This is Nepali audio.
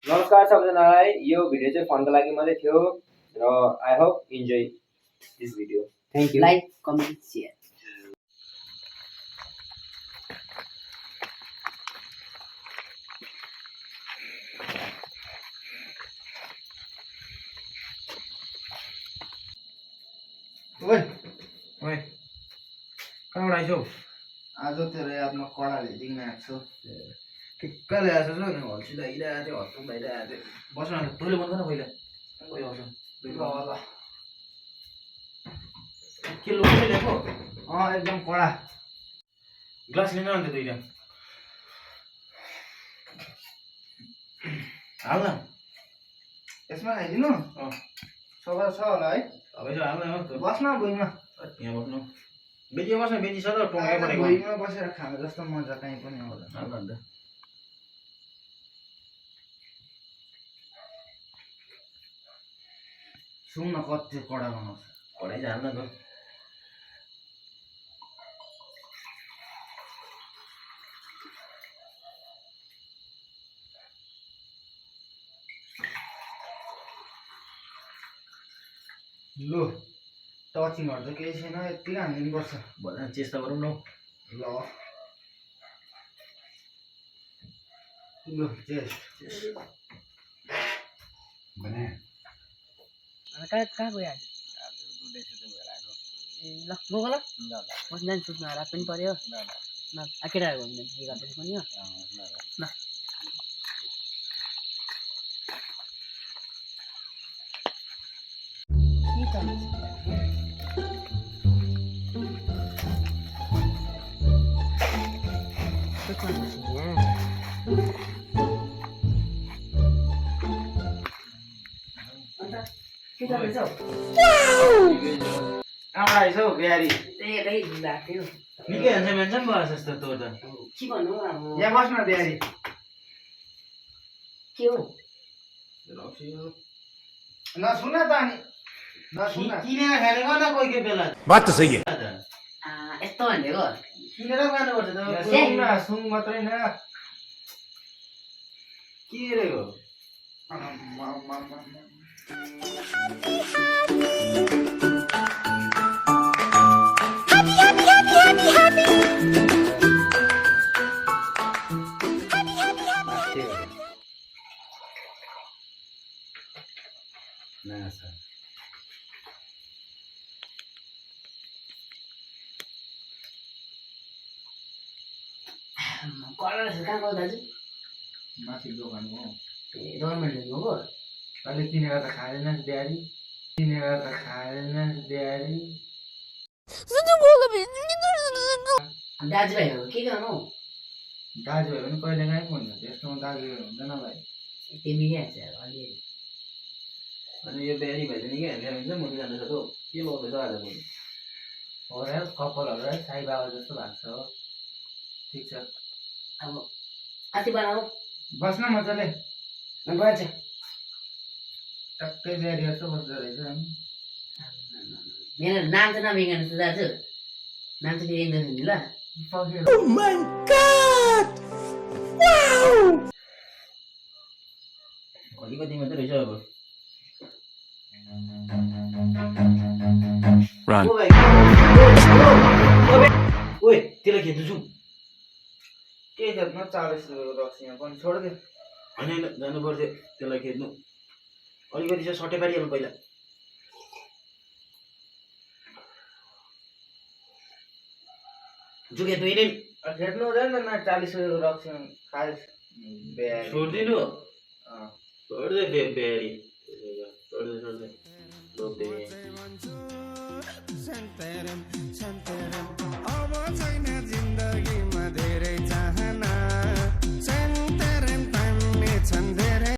नमस्कार सबैजनालाई। यो भिडियो चाहिँ फनको लागि मात्रै थियो र I hope enjoy this video. Thank you. Like comment share. ओए ओए कहाँबाट आइछौ? आज तेरो यादमा कडाले दिन आएको छु। ठिक्क ल्याएको छ नि हल्सी लागिरहेको थियो, हत्तु भइरहेको थियो। बस्न न, तैँले बन्द न पहिला। कोही आउँछ। ल के लोकल ल्याएको? एकदम कडा। ग्लास लिन अन्त दुईटा। हाल न। यसमा खाइदिनु? सफा छ होला है? अब हाल न। बस्न भुइँमा। यहाँ बस्नु। बेची बस्न, बेची छ त टोङ्गे परेको। भुइँमा बसेर खानु जस्तो मजा कहीँ पनि होला। हाल न अन्त। सुन्न कति कडा बनाउँछ। पढाइ हाल न त। लु टचिङहरू त केही छैन, यतिकै हालिदिनुपर्छ। भएन चेष्टा गरौँ न। ल लु चेस्ट भने कहाँ गयो आज? ए ल गएको ल बस्नु जानु सुत्नु रात पनि पर्यो ल केटाहरू घुम्नु के गर्दैछ पनि हो ल के गर्दैछौ? कहाँबाट आइछौ बिहारी? त्यही भएको थियो। निकै ह्यान्डसम ह्यान्डसम भयो जस्तो तँ त। के भन्नु अब यहाँ बस्न बिहारी। के हो नसुन त अनि नसुन। किनेर खाने गर्न कोही कोही बेला। बात त सही है। यस्तो भनेको किनेर खानुपर्छ त। सुन न, सुन मात्रै न। के रे हो? कलर कहाँ गयो दाजु? माथि दोकान हो। ए गभर्मेन्ट गएको? अहिले किनेर त खाँदैनस् बिहारी, किनेर त खाँदैनस् बिहारी। दाजुभाइ हो के गर्नु? दाजुभाइ पनि कहिले काहीँ हुन्छ, त्यस्तोमा दाजुभाइ हुँदैन भाइ। त्यो मिलिहाल्छ अलिअलि। अनि यो बिहारी भाइ चाहिँ निकै ह्यान्डसम हुन्छ, मुटु जाँदैछ त के लगाउँदैछ आज पनि? हो र कपालहरू है साई बाबा जस्तो भएको छ। ठिक छ, अब कति बनाऊ? बस्न मजाले। बन्छ टक्कै बिहारी जस्तो बस्दो रहेछ अनि। मेरो नाम चाहिँ नबिगार्नुहोस् त दाजु, नाम चाहिँ बिगार्नुहोस् नि ल। अलिकति मात्रै रहेछ अब। Run. ओए त्यसलाई खेद्नु छु। के खेल्न 40 रुपियाँको रक्सी यहाँ पनि छोडिदियो। होइन जानु पर्थ्यो त्यसलाई खेद्नु। अलिकति चाहिँ सट्टै पारिहाल्नु पहिला। जुगे दुई नै खेल्नु हुँदैन न, 40 रुपियाँको रक्सी खाएछ बिहारी। छोडिदिनु। छोडिदियो बिहारी। छोडिदियो छोडिदियो।